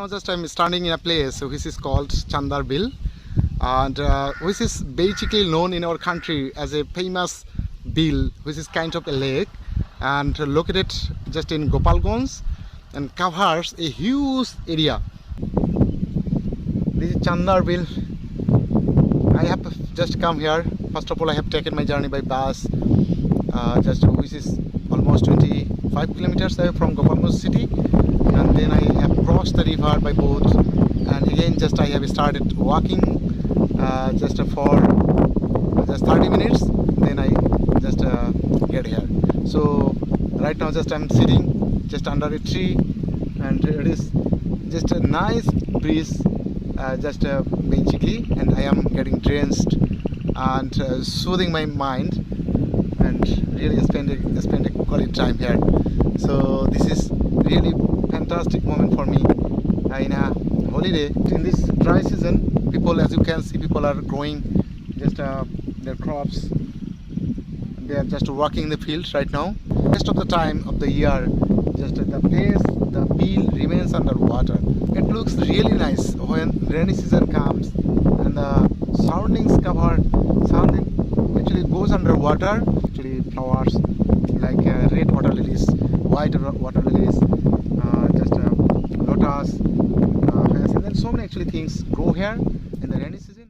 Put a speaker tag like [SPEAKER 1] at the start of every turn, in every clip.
[SPEAKER 1] now just I'm standing in a place which is called Chandar Beel, and which is basically known in our country as a famous bill, which is kind of a lake and located just in Gopalganj and covers a huge area. This is Chandar Beel. I have just come here. First of all, I have taken my journey by bus, which is almost 25 kilometers away from Gopalganj city, and then I have crossed the river by boat, and again just I have started walking just for just 30 minutes, then I just get here. So right now just I'm sitting just under a tree, and it is just a nice breeze, basically, and I am getting drenched and soothing my mind, and really spend a quality time here. So this is really fantastic moment for me in a holiday. In this dry season, people, as you can see, people are growing just their crops. They are just working in the fields right now. Rest of the time of the year, just the place, the beel remains under water. It looks really nice when rainy season comes and the surroundings actually goes under water. Actually flowers like red water lilies, white water lilies, lotus, and then so many actually things grow here in the rainy season.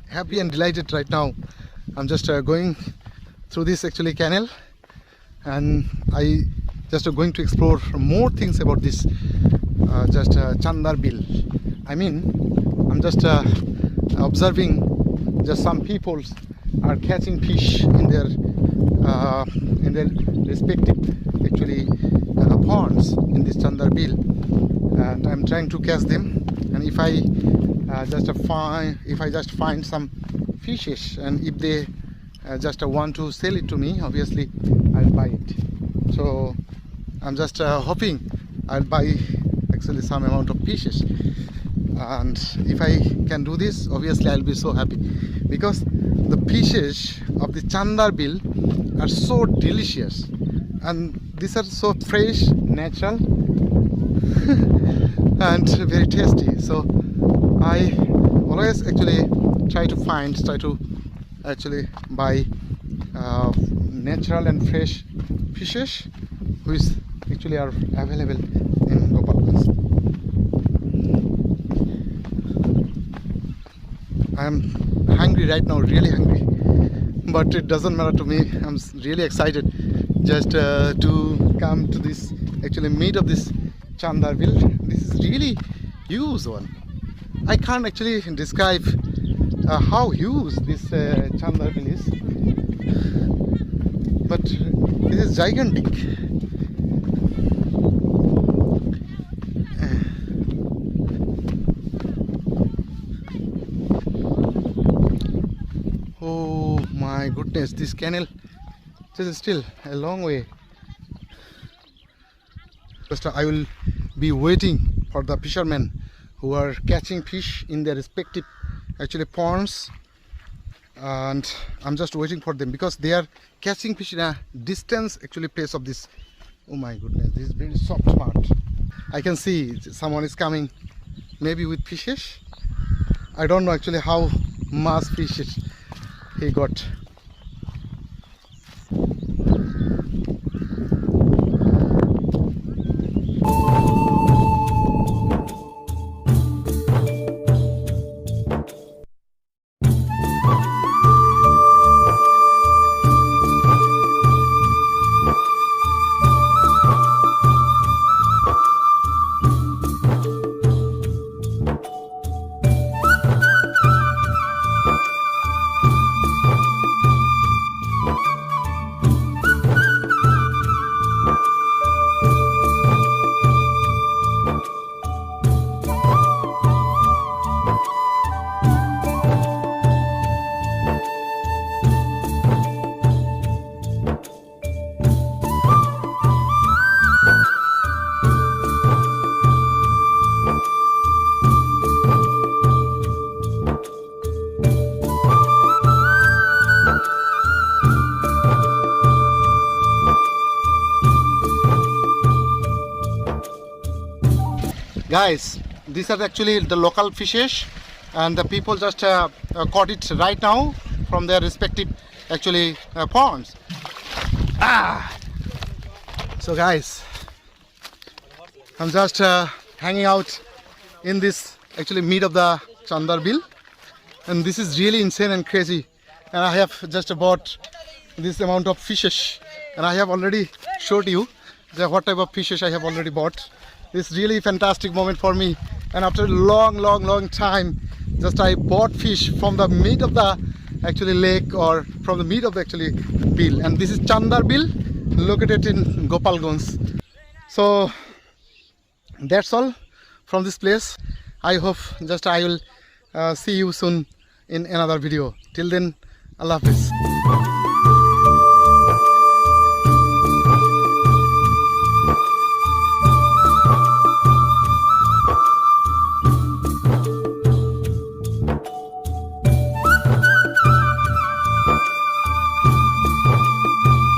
[SPEAKER 1] Happy and delighted right now. I'm just going through this actually canal, and I just going to explore more things about this Chandar Beel. I mean, I'm just observing just some people are catching fish in their respective actually ponds in this Chandar Beel, and I'm trying to catch them. And if I just find some fishes, and if they just want to sell it to me, obviously I'll buy it. So I'm just hoping I'll buy actually some amount of fishes, and if I can do this, obviously I'll be so happy, because the fishes of the Chandar Beel are so delicious, and these are so fresh, natural and very tasty. So I always actually try to actually buy natural and fresh fishes which actually are available in Gopalganj. I am hungry right now, really hungry, but it doesn't matter to me. I'm really excited just to come to this actually meet of this Chandar Beel. This is really huge one. I can't actually describe how huge this Chandar Beel is, but it is gigantic. Oh my goodness, this canal is still a long way. Just I will be waiting for the fishermen who are catching fish in their respective actually ponds, and I'm just waiting for them because they are catching fish in a distance actually place of this. Oh my goodness, this is very soft mud. I can see someone is coming, maybe with fishes. I don't know actually how much fishes he got. Guys, these are actually the local fishes, and the people just caught it right now from their respective actually ponds. So guys, I'm just hanging out in this actually mid of the Chandar Beel, and this is really insane and crazy. And I have just bought this amount of fishes, and I have already showed you what type of fishes I have already bought. It's really fantastic moment for me, and after a long time, just I bought fish from the mid of the actually lake, or from the mid of the actually Beel. And this is Chandar Beel, located in Gopalganj. So that's all from this place. I hope just I will see you soon in another video. Till then, Allah Hafiz.